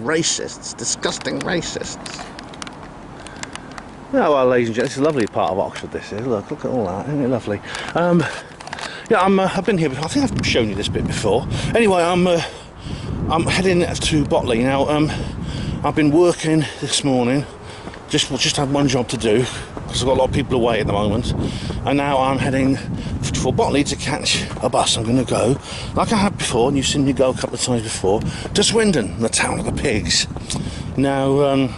Racists. Disgusting racists. Oh, well, ladies and gentlemen, this is a lovely part of Oxford, this is. Look at all that, isn't it lovely? Yeah, I've been here before. I think I've shown you this bit before. Anyway, I'm heading to Botley now. I've been working this morning. Just had one job to do because I've got a lot of people away at the moment, and now I'm heading for Botley to catch a bus. I'm going to go, like I have before, and you've seen me go a couple of times before, to Swindon, the town of the pigs. Now,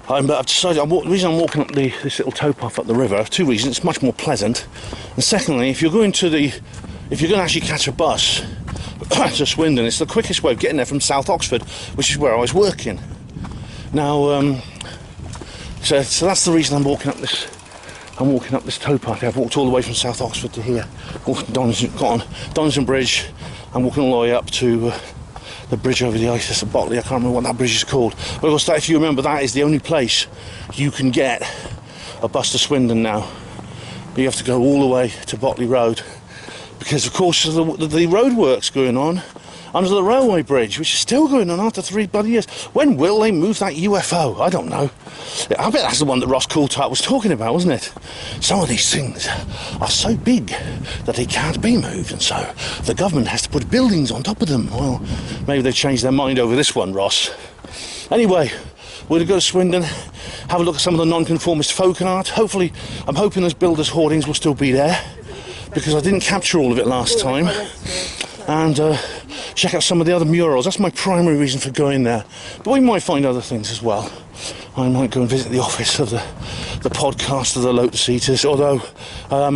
I've decided, the reason I'm walking up this little towpath up the river, two reasons. It's much more pleasant, and secondly, if you're going to actually catch a bus to Swindon, it's the quickest way of getting there from South Oxford, which is where I was working. Now, so that's the reason I'm walking up this towpath. I've walked all the way from South Oxford to here, got on Donington Bridge. I'm walking all the way up to the bridge over the ice at Botley. I can't remember what that bridge is called. But of course, if you remember, that is the only place you can get a bus to Swindon now. You have to go all the way to Botley Road, because of course the roadworks going on under the railway bridge, which is still going on after 3 bloody years. When will they move that UFO? I don't know. I bet that's the one that Ross Coulthart was talking about, wasn't it? Some of these things are so big that they can't be moved, and so the government has to put buildings on top of them. Well, maybe they've changed their mind over this one, Ross. Anyway, we're going to go to Swindon, have a look at some of the non-conformist folk art. Hopefully, I'm hoping those builders' hoardings will still be there, because I didn't capture all of it last time. And check out some of the other murals. That's my primary reason for going there, but we might find other things as well. I might go and visit the office of the podcast of the Lotus Eaters, although I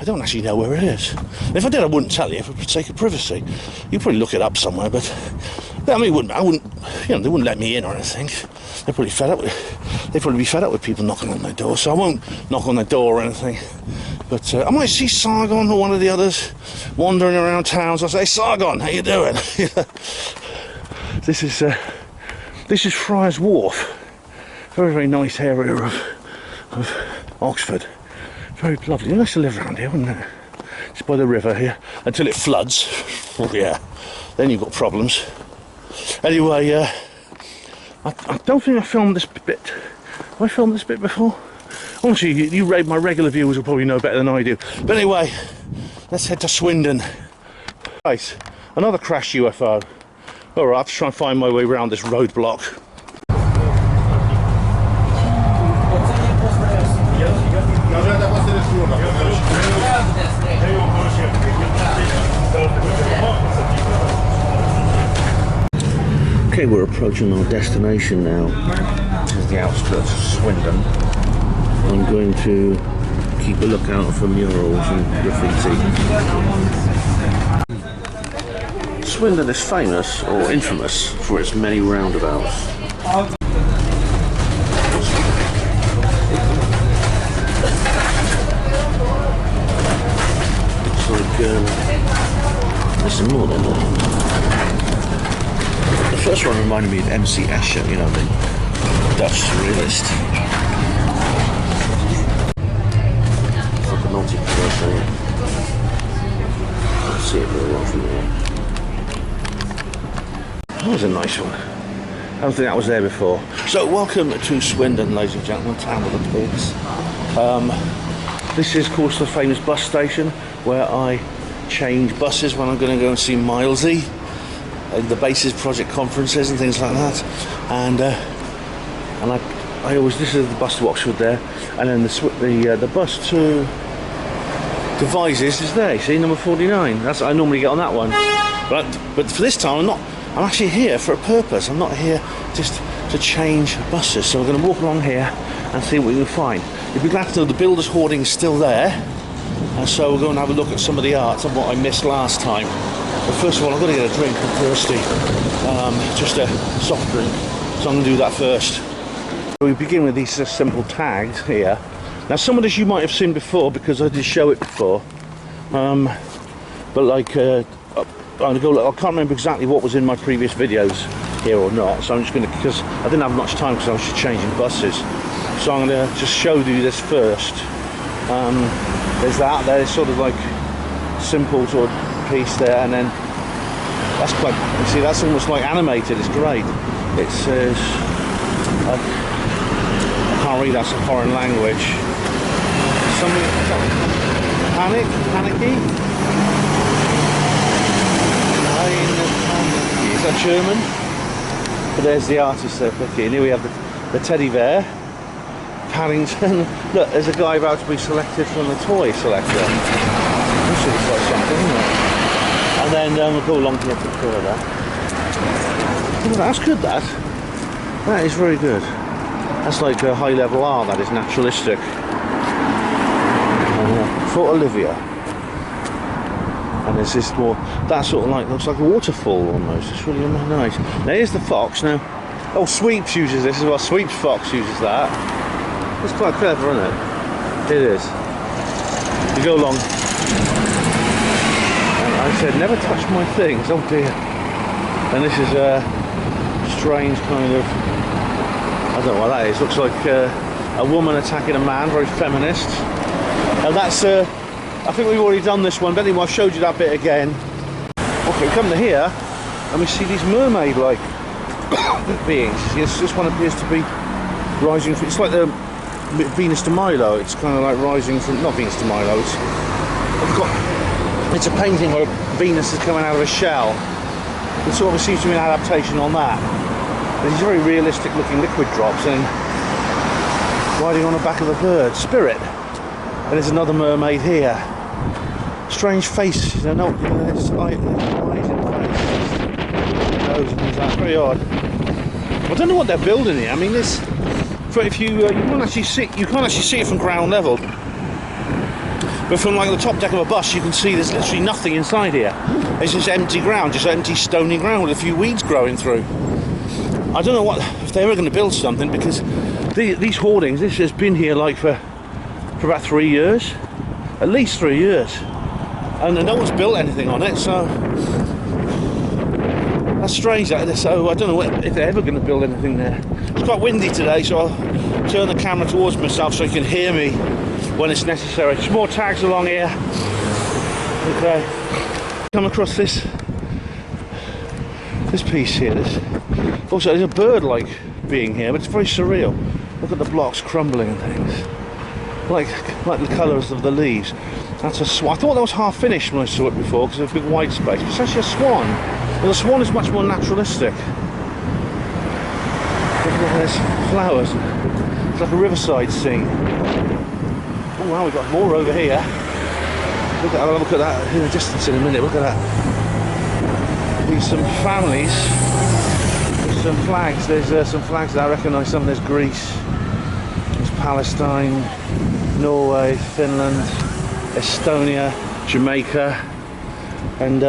don't actually know where it is. If I did, I wouldn't tell you for the sake of privacy. You'd probably look it up somewhere, but I wouldn't, you know, they wouldn't let me in or anything. They'd probably be fed up with people knocking on their door, so I won't knock on their door or anything. But I might see Sargon or one of the others wandering around town. So I say, Sargon, how you doing? This is Friars Wharf. Very, very nice area of Oxford. Very lovely. Nice to live around here, wouldn't it? It's by the river here until it floods. Oh yeah, then you've got problems. Anyway, I don't think I filmed this bit. Have I filmed this bit before? Honestly, you my regular viewers will probably know better than I do. But anyway, let's head to Swindon. Right, another crashed UFO. Alright, I have to try and find my way around this roadblock. Okay, we're approaching our destination now. This is the outskirts of Swindon. I'm going to keep a lookout for murals and graffiti. Swindon is famous, or infamous, for its many roundabouts. Looks like there's more than that. The first one reminded me of MC Escher, you know, the Dutch surrealist. Naughty person. Can't see it very well from here. That was a nice one. I don't think that was there before. So, welcome to Swindon, ladies and gentlemen, town of the pigs. This is, of course, the famous bus station where I change buses when I'm going to go and see Milesy at the Bases Project conferences and things like that. And I always, this is the bus to Oxford there, and then the bus to Devizes is there, see, number 49. That's I normally get on that one. But for this time, I'm actually here for a purpose. I'm not here just to change buses. So we're going to walk along here and see what we can find. You'll be glad to know the builder's hoarding is still there. And so we're going to have a look at some of the art and what I missed last time. But first of all, I've got to get a drink. I'm thirsty. Just a soft drink. So I'm going to do that first. We begin with these simple tags here. Now some of this you might have seen before because I did show it before, but like I can't remember exactly what was in my previous videos here or not, so I'm just going to, because I didn't have much time because I was just changing buses, so I'm going to just show you this first. There's that there, it's sort of like simple sort of piece there, and then That's quite, you see, that's almost like animated, it's great. It says, I can't read, that's a foreign language. Something, panicky? Is that German? But there's the artist there, Vicky, and here we have the teddy bear. Paddington. Look, there's a guy about to be selected from the toy selector. This should be quite something, isn't it? And then we'll go along here to further. Oh, that's good, that. That is very good. That's like a high level art, that is naturalistic. For Olivia. And there's this more, that sort of like, looks like a waterfall almost. It's really nice. Now here's the fox. Now, oh, Sweeps uses this as well. Sweeps fox uses that. It's quite clever, isn't it? It is. You go along. And I said, never touch my things. Oh dear. And this is a strange kind of, I don't know what that is. Looks like a woman attacking a man, very feminist. And that's, I think we've already done this one, but anyway, I showed you that bit again. Okay, we come to here, and we see these mermaid-like beings. This one appears to be rising from, it's like the Venus de Milo. It's kind of like rising from, not Venus de Milo, it's a painting where Venus is coming out of a shell. It sort of seems to be an adaptation on that. These very realistic looking liquid drops and riding on the back of a bird. Spirit. And there's another mermaid here. Strange face, you know, it's eyes in the face. Nose and things like that. Very odd. I don't know what they're building here. I mean, this. If you you can't actually see it from ground level, but from like the top deck of a bus, you can see there's literally nothing inside here. It's just empty ground, just empty stony ground with a few weeds growing through. I don't know if they were going to build something, because these hoardings, this has been here like for about 3 years, at least 3 years, and no one's built anything on it. So that's strange. So I don't know if they're ever going to build anything there. It's quite windy today, so I'll turn the camera towards myself so you can hear me when it's necessary. There's more tags along here. Okay, come across this piece here. Also, there's a bird-like being here, but it's very surreal. Look at the blocks crumbling and things, like the colours of the leaves. That's a swan. I thought that was half finished when I saw it before because there's a big white space. But it's actually a swan. Well, the swan is much more naturalistic. There's flowers. It's like a riverside scene. Oh wow, we've got more over here. Look at that in the distance in a minute. Look at that. There's some families. There's some flags. There's some flags that I recognise. Some. There's Greece. There's Palestine, Norway, Finland, Estonia, Jamaica, and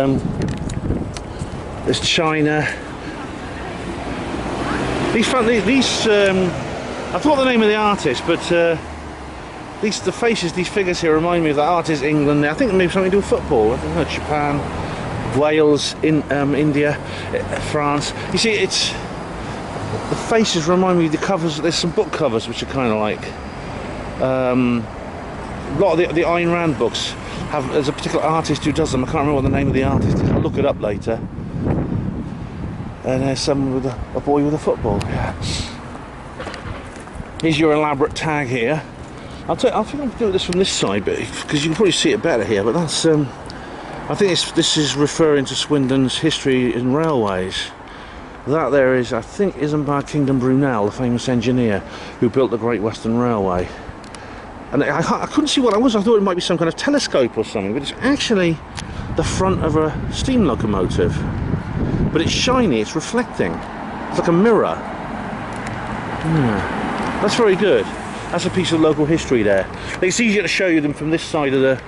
there's China. I thought the name of the artist, but the faces, these figures here remind me of the artist England. I think maybe something to do with football. I don't know, Japan, Wales, India, France. You see, the faces remind me of the covers. There's some book covers which are kind of like a lot of the Ayn Rand books have. There's a particular artist who does them. I can't remember what the name of the artist is. I'll look it up later. And there's someone with a boy with a football. Yeah. Here's your elaborate tag here. I think I'll do this from this side, because you can probably see it better here. But that's I think this is referring to Swindon's history in railways. That there is, I think, Isambard Kingdom Brunel, the famous engineer who built the Great Western Railway. And I couldn't see what it was. I thought it might be some kind of telescope or something, but it's actually the front of a steam locomotive. But it's shiny, it's reflecting. It's like a mirror. Yeah. That's very good. That's a piece of local history there. It's easier to show you them from this side of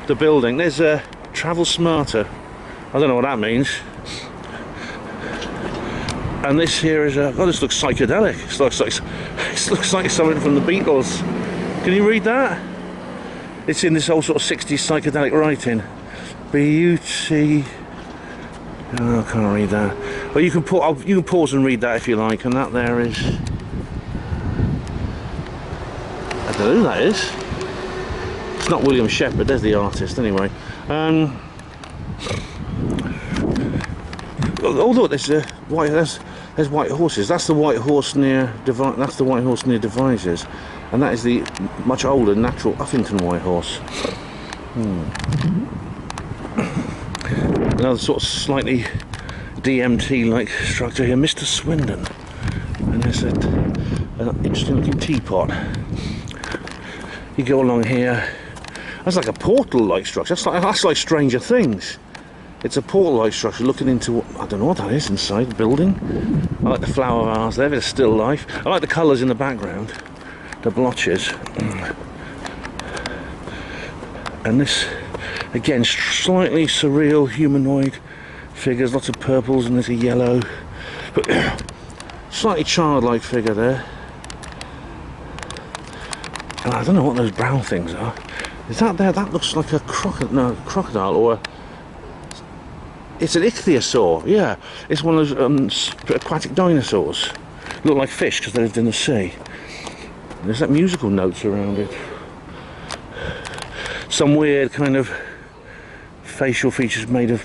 the building. There's a travel smarter. I don't know what that means. And this here is a, oh, this looks psychedelic. It looks like something from the Beatles. Can you read that? It's in this old sort of 60s psychedelic writing. Beauty. Oh, I can't read that. Well, you can pause and read that if you like. And that there is, I don't know who that is. It's not William Shepherd. There's the artist anyway. Oh look, there's white horses. That's the white horse near Devizes, and that is the much older natural Uffington white horse. Another sort of slightly DMT-like structure here, Mr. Swindon, and there's an interesting-looking teapot. You go along here. That's like a portal-like structure. That's like Stranger Things. It's a portal-like structure looking into, I don't know what that is inside the building. I like the flower vase there, there's still life. I like the colours in the background, the blotches. And this, again, slightly surreal humanoid figures, lots of purples and there's a yellow. But slightly childlike figure there. And I don't know what those brown things are. Is that there? That looks like a crocodile or it's an ichthyosaur. Yeah, it's one of those aquatic dinosaurs. Look like fish because they lived in the sea. There's that musical notes around it. Some weird kind of facial features made of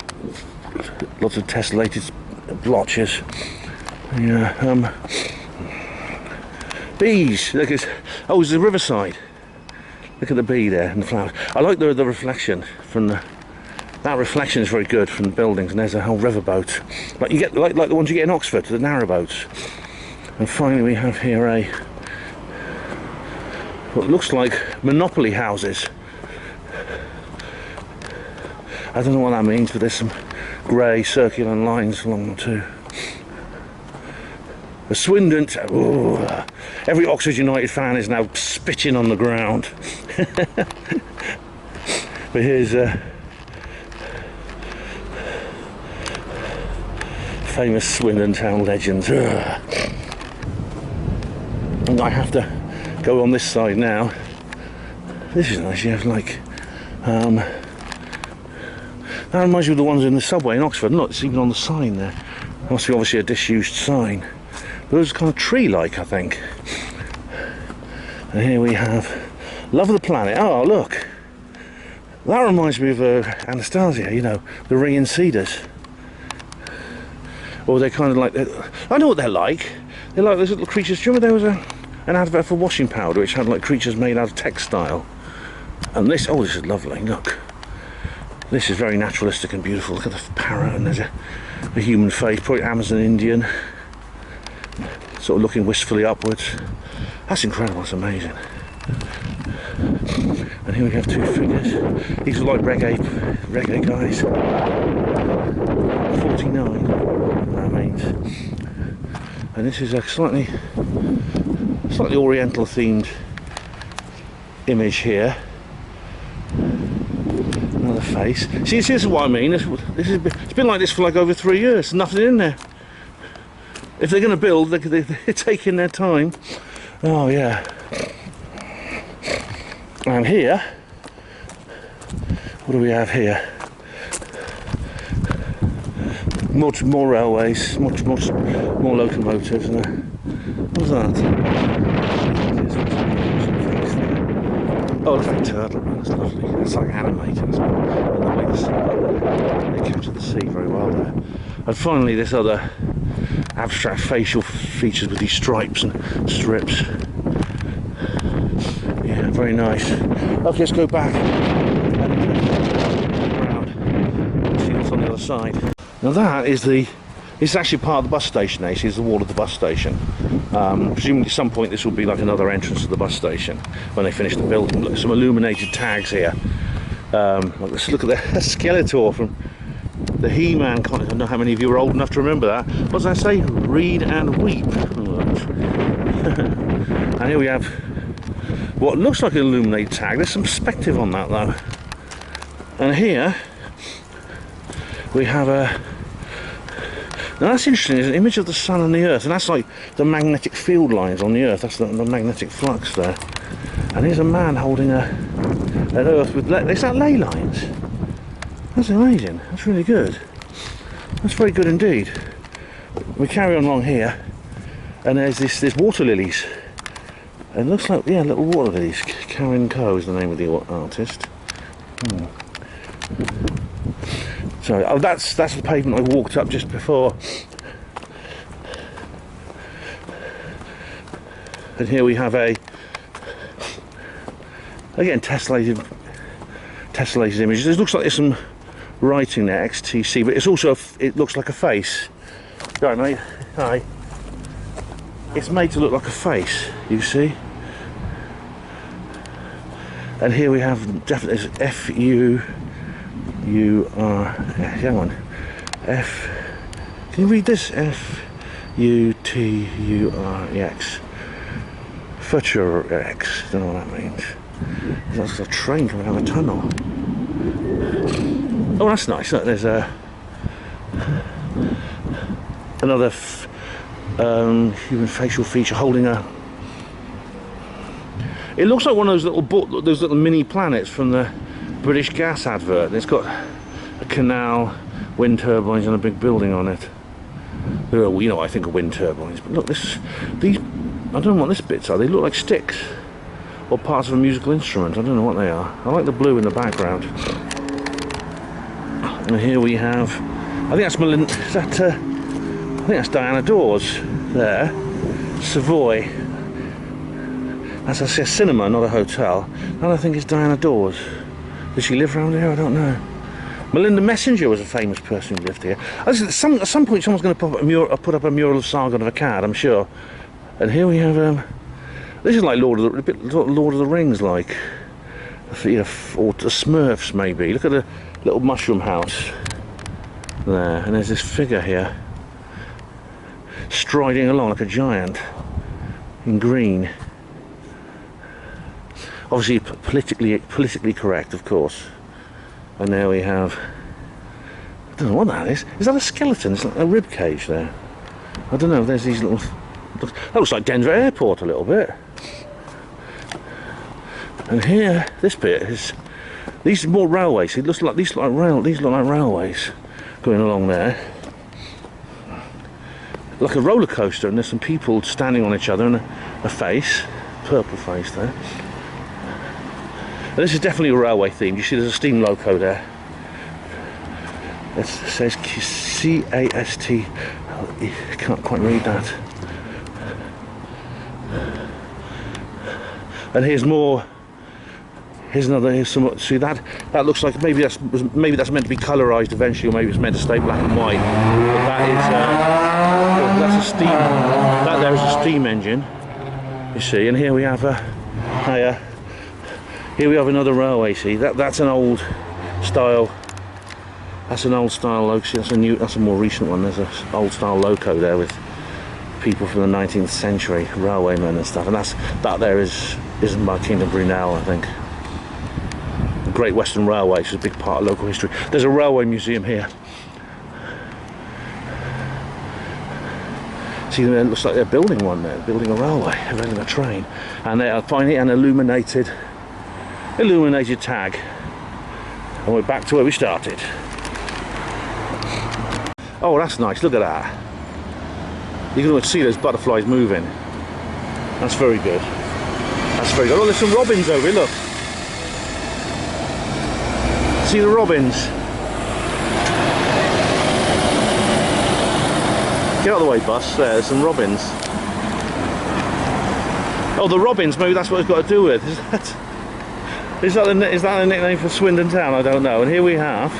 lots of tessellated blotches. Yeah. Bees. Look, it's the riverside. Look at the bee there and the flowers. I like the reflection from the. That reflection is very good from the buildings, and there's a whole riverboat. Like you get like the ones you get in Oxford, the narrowboats. And finally, we have here what looks like Monopoly houses. I don't know what that means, but there's some grey circular lines along them too. The Swindon. Ooh, every Oxford United fan is now spitting on the ground. But here's famous Swindon town legends. And I have to go on this side now. This is nice. You have like that reminds you of the ones in the subway in Oxford. Look, it's even on the sign there. It must be obviously a disused sign. But it was kind of tree-like, I think. And here we have Love of the Planet. Oh, look. That reminds me of Anastasia, you know, the ringing cedars. Or they're kind of like, I know what they're like. They're like those little creatures. Do you remember there was an advert for washing powder which had like creatures made out of textile? And this, oh, this is lovely, look. This is very naturalistic and beautiful. Look at the parrot, and there's a human face, probably Amazon Indian. Sort of looking wistfully upwards. That's incredible, that's amazing. And here we have two figures. These are like reggae guys. 49, that means. And this is a slightly oriental themed image here. Another face. See, this is what I mean. It's been like this for like over 3 years. There's nothing in there. If they're going to build, they're taking their time. Oh yeah. And here, what do we have here? Much more railways, much more locomotives. What's that? Oh, look at the turtle. That's lovely. It's like animated. And the way they capture the sea very well there. And finally, this other abstract facial features with these stripes and strips. Yeah, very nice. Okay, let's go back around and see what's on the other side. Now that is it's actually part of the bus station. Actually, it's the wall of the bus station. Presumably at some point this will be like another entrance to the bus station when they finish the building. Look, some illuminated tags here. Let's look at the Skeletor from the He-Man. I don't know how many of you are old enough to remember that. What does that say? Read and weep. And here we have what looks like an illuminated tag. There's some perspective on that though. And here we have now that's interesting. It's an image of the sun and the earth, and that's like the magnetic field lines on the earth. That's the magnetic flux there. And here's a man holding an earth with is that ley lines? That's amazing. That's really good. That's very good indeed. We carry on along here, and there's water lilies. It looks like, yeah, little water lilies. Karen Coe is the name of the artist. So, oh, that's the pavement I walked up just before. And here we have again, tessellated images. It looks like there's some writing there, XTC, but it's also, it looks like a face. Right, mate, hi. It's made to look like a face, you see. And here we have, definitely, F-U-U-R, hang on, F, can you read this? F-U-T-U-R-E-X. Future-X, don't know what that means. That's a train coming out of a tunnel. Oh, that's nice. Look, there's another human facial feature holding a... It looks like one of those little mini planets from the British Gas advert. And it's got a canal, wind turbines, and a big building on it. You know, I think of wind turbines, but look, these, I don't know what this bits are. They look like sticks or parts of a musical instrument. I don't know what they are. I like the blue in the background. And here we have, I think that's Melinda, is that, I think that's Diana Dawes there, Savoy. That's a cinema, not a hotel. And I think it's Diana Dawes. Did she live around here? I don't know. Melinda Messenger was a famous person who lived here. At some point someone's going to put up a mural of Sargon of Akkad, I'm sure. And here we have, this is like Lord of the Rings, like, you know, or the Smurfs maybe. Look at the little mushroom house there, and there's this figure here, striding along like a giant, in green. Obviously politically correct, of course. And there we have, I don't know what that is. Is that a skeleton? It's like a rib cage there. I don't know, there's these little... That looks like Denver Airport a little bit. And here, this bit is... These are more railways. These look like railways going along there. Like a roller coaster, and there's some people standing on each other and a face, purple face there. And this is definitely a railway theme. You see there's a steam loco there. It says C-A-S-T. I can't quite read that. And here's more. Here's some. See that? That looks like maybe that's meant to be colorized eventually, or maybe it's meant to stay black and white. But that is that's a steam. That there is a steam engine. You see, and here we have here we have another railway. See, that's an old style. That's an old style loco. That's a more recent one. There's an old style loco there with people from the 19th century, railwaymen and stuff. And that there is by Kingdom Brunel, I think. The Great Western Railway, which is a big part of local history. There's a railway museum here. See, it looks like they're building one there, building a railway, building a train, and they are finding an illuminated tag. And we're back to where we started. Oh, that's nice. Look at that. You can almost see those butterflies moving. That's very good. That's very good. Oh, there's some robins over here, look. See the robins? Get out of the way, bus. There's some robins. Oh, the robins, maybe that's what it's got to do with. Is that a nickname for Swindon town? I don't know. And here we have,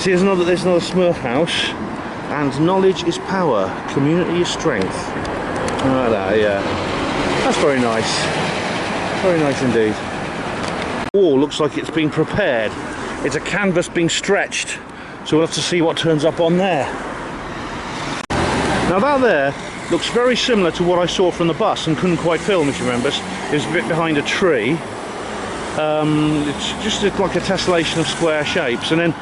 see, there's another Smurf house. And knowledge is power, community is strength. Like that, yeah. That's very nice. Very nice indeed. The wall looks like it's been prepared. It's a canvas being stretched. So we'll have to see what turns up on there. Now that there looks very similar to what I saw from the bus and couldn't quite film, if you remember. It was a bit behind a tree. It's just like a tessellation of square shapes. And then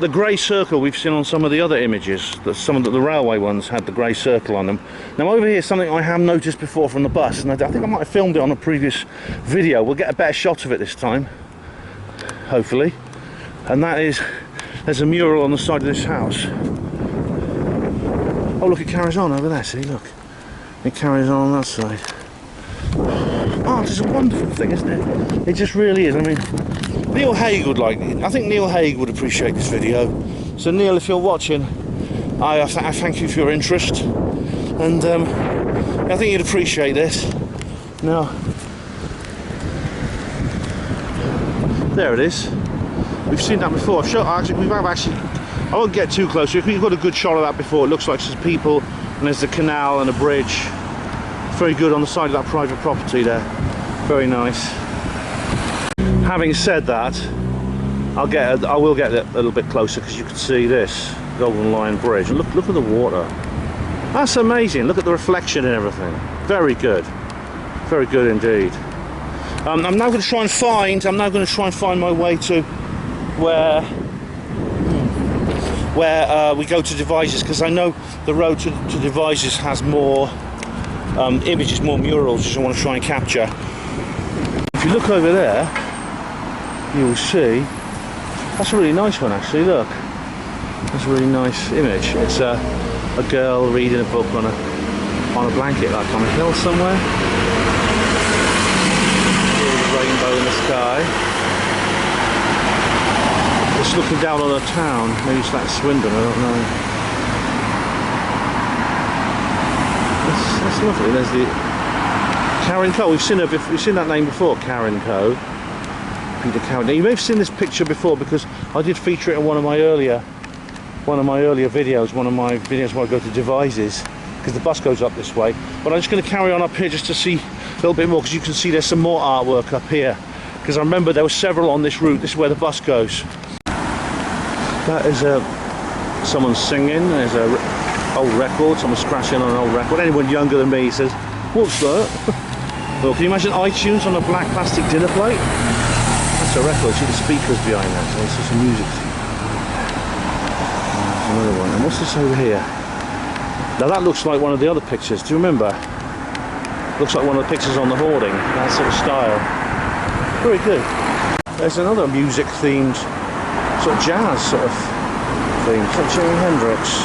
the grey circle we've seen on some of the other images, some of the railway ones had the grey circle on them. Now over here is something I have noticed before from the bus, and I think I might have filmed it on a previous video. We'll get a better shot of it this time, hopefully. And that is, there's a mural on the side of this house. Oh look, it carries on over there, see, look. It carries on that side. Art is a wonderful thing, isn't it? It just really is. I mean, Neil Haig would like it. I think Neil Haig would appreciate this video. So Neil, if you're watching, I thank you for your interest, and I think you'd appreciate this. Now, there it is. We've seen that before. I won't get too close. We've got a good shot of that before. It looks like there's people, and there's a canal and a bridge. Very good on the side of that private property there. Very nice. Having said that, I will get a little bit closer, because you can see this Golden Lion Bridge. Look at the water. That's amazing. Look at the reflection and everything. Very good. Very good indeed. I'm now going to try and find my way to where we go to Devizes, because I know the road to Devizes has more images, more murals, which I want to try and capture. If you look over there, you will see that's a really nice one, actually. Look, that's a really nice image. It's a girl reading a book on a blanket, like on a hill somewhere. Rainbow in the sky. It's looking down on a town. Maybe it's like Swindon, I don't know. That's lovely. There's the Karen Coe. We've seen that name before, Karen Coe. Peter Karen. Now, you may have seen this picture before, because I did feature it in one of my earlier videos. One of my videos where I go to Devizes, because the bus goes up this way. But I'm just going to carry on up here just to see a little bit more, because you can see there's some more artwork up here, because I remember there were several on this route. This is where the bus goes. That is someone singing. There's a old record, someone scratching on an old record. Anyone younger than me says, what's that? Well, can you imagine iTunes on a black plastic dinner plate? That's a record. See the speakers behind that. So it's some music. There's another one. And what's this over here? Now that looks like one of the other pictures. Do you remember? Looks like one of the pictures on the hoarding. That sort of style. Very good. There's another music-themed, sort of jazz sort of thing. Like Jimi Hendrix.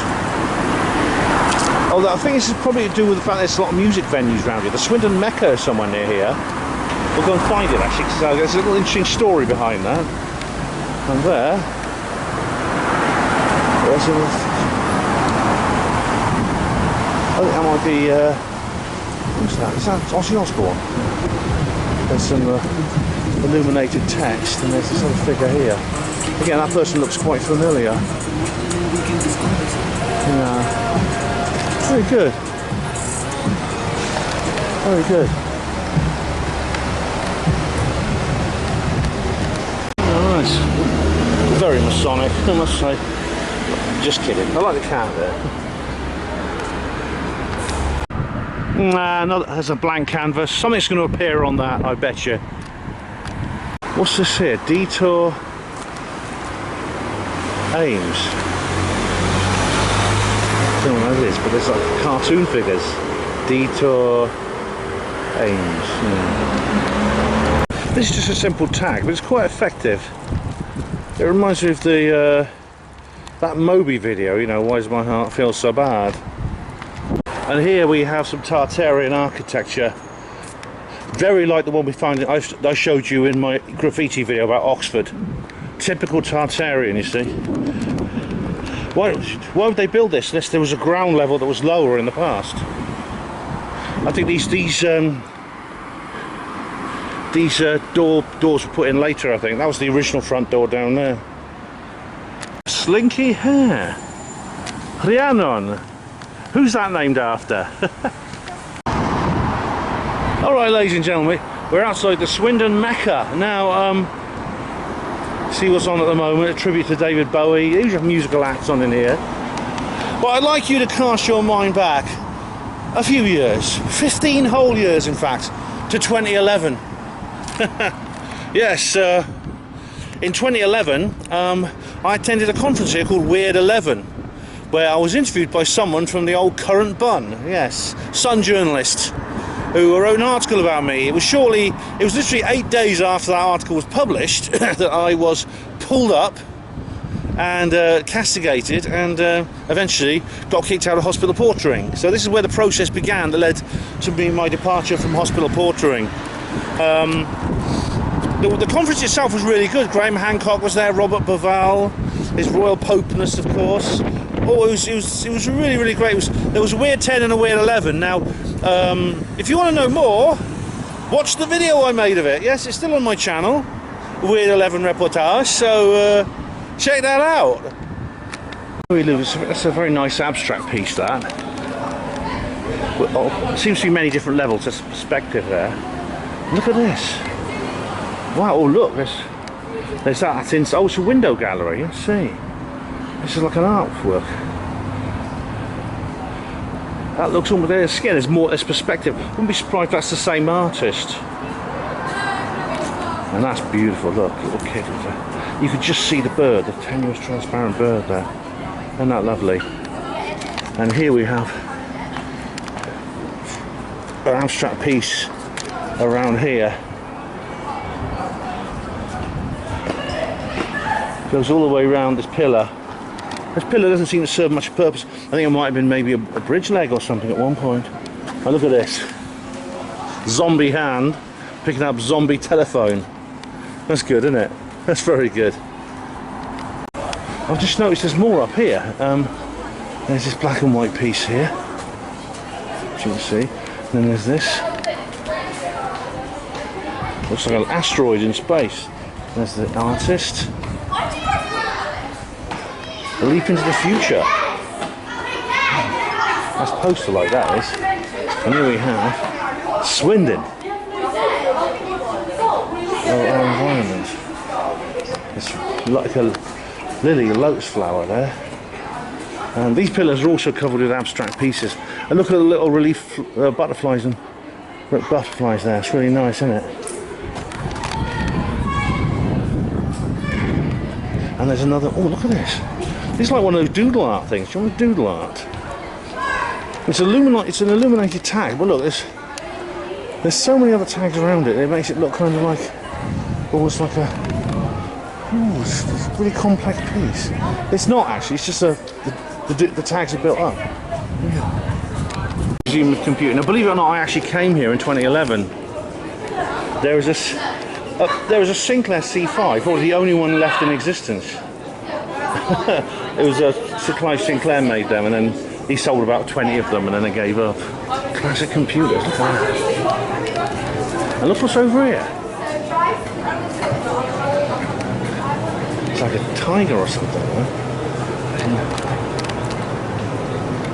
Although I think this is probably to do with the fact there's a lot of music venues around here. The Swindon Mecca is somewhere near here. We'll go and find it, actually, because there's a little interesting story behind that. And there's a... I think that might be... who's that? Is that Ozzy Osbourne? There's some illuminated text, and there's this other figure here. Again, that person looks quite familiar. Yeah. Very good. Very good. Nice. Very Masonic, I must say. Just kidding. I like the cat there. Nah, no, there's a blank canvas. Something's going to appear on that, I bet you. What's this here? Detour Ames. I don't know what it is, but there's like cartoon figures. Detour Ames. This is just a simple tag, but it's quite effective. It reminds me of the that Moby video, you know, Why Does My Heart Feel So Bad? And here we have some Tartarian architecture, very like the one we found I showed you in my graffiti video about Oxford. Typical Tartarian, you see. Why would they build this unless there was a ground level that was lower in the past? I think these doors were put in later, I think. That was the original front door down there. Slinky hair. Rhiannon. Who's that named after? Alright, ladies and gentlemen, we're outside the Swindon Mecca. Now, see what's on at the moment, a tribute to David Bowie. These are musical acts on in here. But I'd like you to cast your mind back a few years, 15 whole years in fact, to 2011. Yes, in 2011, I attended a conference here called Weird 11, where I was interviewed by someone from the old Current Bun, yes, Sun journalist, who wrote an article about me. It was literally 8 days after that article was published that I was pulled up and castigated and eventually got kicked out of hospital portering. So this is where the process began that led to my departure from hospital portering. The conference itself was really good. Graham Hancock was there, Robert Bovell, his royal popeness, of course. Oh, it was really, really great. There was a weird 10 and a weird 11. Now, if you want to know more, watch the video I made of it. Yes, it's still on my channel, Weird 11 Reportage, so check that out. That's a very nice abstract piece, that. Well, seems to be many different levels of perspective there. Look at this. Wow, oh look, there's that. That's in, oh, it's a window gallery, let's see. This is like an artwork. That looks almost, there's there's perspective. Wouldn't be surprised if that's the same artist. And that's beautiful, look, little kid. You could just see the bird, the tenuous transparent bird there. Isn't that lovely? And here we have an abstract piece around here. Goes all the way around this pillar. This pillar doesn't seem to serve much purpose. I think it might have been maybe a bridge leg or something at one point. Now look at this. Zombie hand picking up zombie telephone. That's good, isn't it? That's very good. I've just noticed there's more up here. There's this black and white piece here, as you can see. And then there's this. Looks like an asteroid in space. There's the artist. A leap into the future. That's poster like that is. And here we have Swindon. Our environment. It's like a lily, a lotus flower there. And these pillars are also covered with abstract pieces. And look at the little relief butterflies and butterflies there. It's really nice, isn't it? And there's another. Oh, look at this. This is like one of those doodle art things. Do you want doodle art? It's an illuminated tag. But look, there's so many other tags around it. It makes it look kind of like almost like a. Ooh, it's a really complex piece. It's not actually. It's just the tags are built up. Yeah. Museum of Computing. Now, believe it or not, I actually came here in 2011. There was a Sinclair C5, probably the only one left in existence. It was a Clive Sinclair made them, and then he sold about 20 of them, and then they gave up. Classic computers. Look at that. And look what's over here. It's like a tiger or something.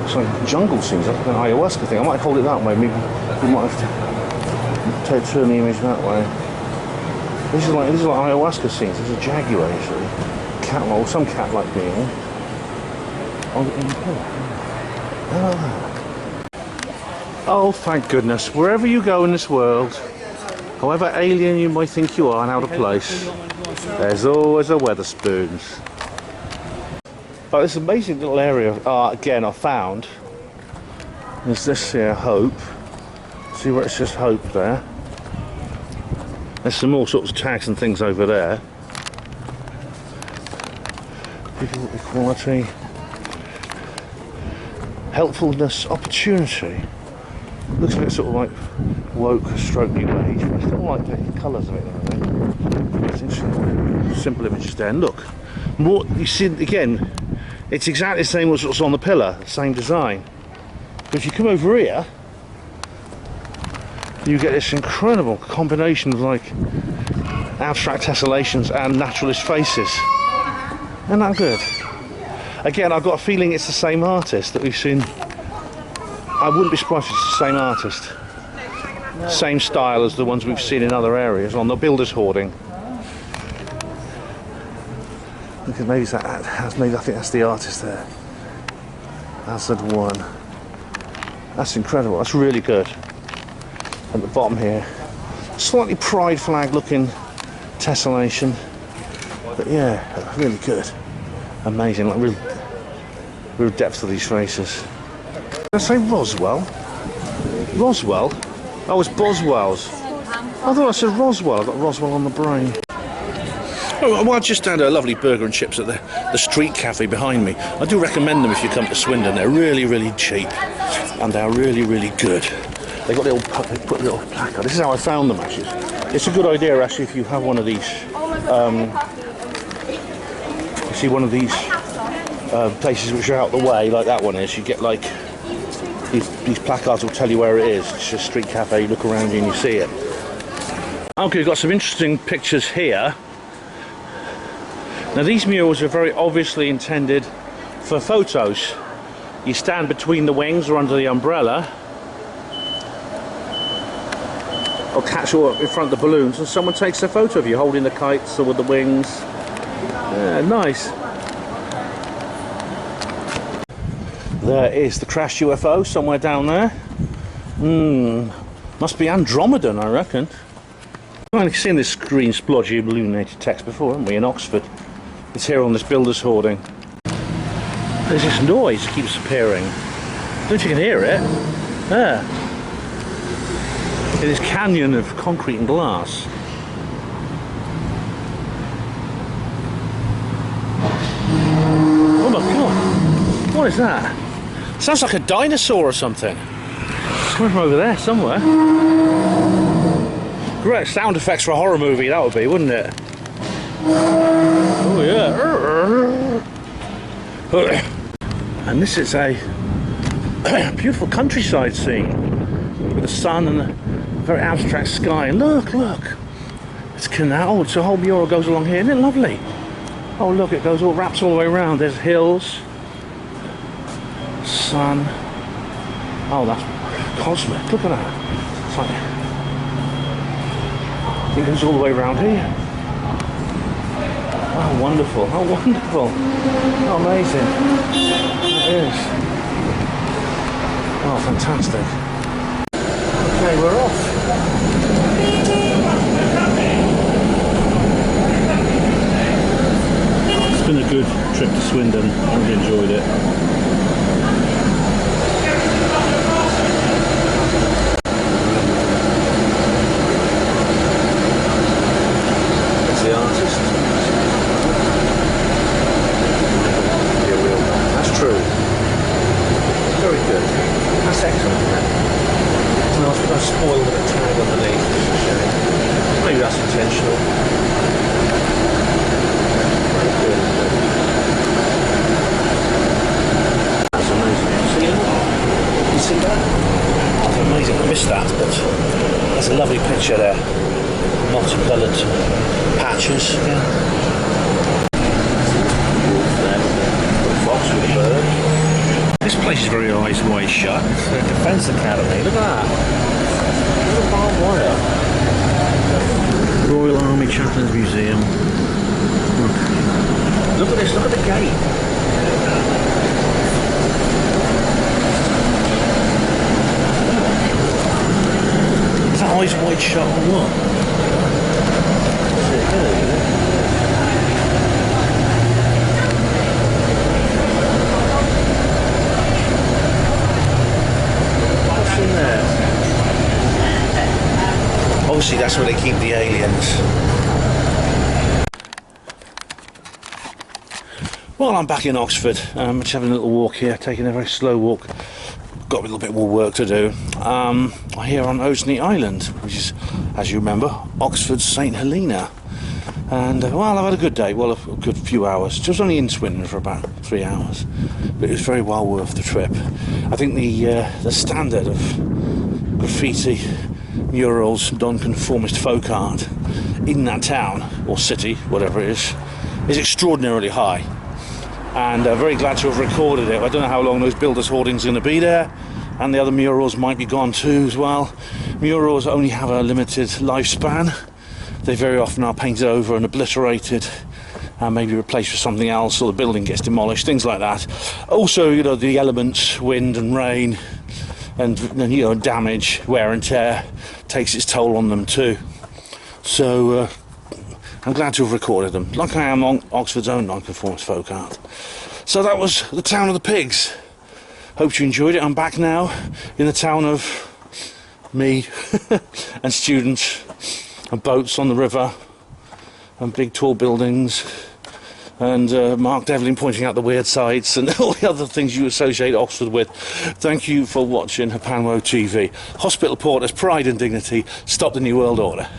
It's like jungle scenes, like an ayahuasca thing. I might hold it that way. Maybe we might have to turn the image that way. These are like ayahuasca scenes. There's a jaguar, you see. Cat, or some cat-like being. Oh, thank goodness. Wherever you go in this world, however alien you might think you are and out of place, there's always a Wetherspoons. Oh, this amazing little area of art again I found. There's this here, Hope. See where it says Hope there? There's some more sorts of tags and things over there. People, equality, helpfulness, opportunity. Looks a bit sort of like woke stroke new age, but I still like the colours of it. It's interesting. Simple images there. And look, more you see again. It's exactly the same as what's on the pillar, same design. But if you come over here, you get this incredible combination of like abstract tessellations and naturalist faces. Isn't that good? Again, I've got a feeling it's the same artist that we've seen. I wouldn't be surprised if it's the same artist. Same style as the ones we've seen in other areas on the builder's hoarding. Look at maybe I think that's the artist there. That's the one. That's incredible. That's really good. At the bottom here, slightly pride flag looking tessellation. But yeah, really good. Amazing, like real depth of these faces. Did I say Roswell? Roswell? Oh, it's Boswell's. I thought I said Roswell. I've got Roswell on the brain. Oh, well, I just had a lovely burger and chips at the street cafe behind me. I do recommend them if you come to Swindon. They're really, really cheap. And they're really, really good. They put a little placard. This is how I found them, actually. It's a good idea, actually, if you have one of these. see one of these places which are out the way, like that one is, you get like these placards will tell you where it is. It's just a street cafe, you look around you and you see it. Okay, we've got some interesting pictures here. Now these murals are very obviously intended for photos. You stand between the wings or under the umbrella, or catch you up in front of the balloons, and someone takes a photo of you holding the kites or with the wings. Yeah, nice. There is the crashed UFO somewhere down there. Must be Andromedan, I reckon. I've seen this green splodgy illuminated text before, haven't we, in Oxford? It's here on this builder's hoarding. There's this noise that keeps appearing. I don't know if you can hear it. There. In this canyon of concrete and glass. Oh my god! What is that? Sounds like a dinosaur or something. It's coming from over there somewhere. Great sound effects for a horror movie, that would be, wouldn't it? Oh yeah. And this is a beautiful countryside scene with the sun and a very abstract sky. Look, it's a canal. It's a whole mural goes along here. Isn't it lovely? Oh look, it goes all wraps all the way around. There's hills, sun. Oh, that's cosmic. Look at that. It's like it goes all the way around here. Oh, wonderful! How wonderful! How amazing! It is. Oh, fantastic! Okay, we're off. It's been a good trip to Swindon. I really enjoyed it. That's the artist. True. Very good. That's excellent. And I was spoiled with a tag underneath. Maybe that's intentional. Very good. That's amazing. See that? You see that? That's amazing. I missed that, but that's a lovely picture there. Multicoloured patches. Yeah. This place is very eyes wide shut. It's a defence academy. Look at that. Look at barbed wire. Royal Army Chaplains Museum. Look at this. Look at the gate. Is that eyes wide shut or what? Obviously that's where they keep the aliens. Well, I'm back in Oxford, just having a little walk here, taking a very slow walk. Got a little bit more work to do. Here on Osney Island, which is, as you remember, Oxford's St Helena. And well, I've had a good day, well, a good few hours. Just only in Swindon for about 3 hours, but it was very well worth the trip. I think the standard of graffiti, murals, non-conformist folk art in that town or city, whatever it is extraordinarily high, and very glad to have recorded it. I don't know how long those builders' hoardings are going to be there, and the other murals might be gone too as well. Murals only have a limited lifespan. They very often are painted over and obliterated and maybe replaced with something else, or the building gets demolished, things like that. Also, you know, the elements, wind and rain, and you know, damage, wear and tear takes its toll on them too. So I'm glad to have recorded them, like I am on Oxford's own non-conformist folk art. So that was the town of the pigs. Hope you enjoyed it. I'm back now in the town of me and students and boats on the river and big tall buildings and Mark Devlin pointing out the weird sights and all the other things you associate Oxford with. Thank you for watching Hapanwo TV. Hospital Porters, pride and dignity, stop the New World Order.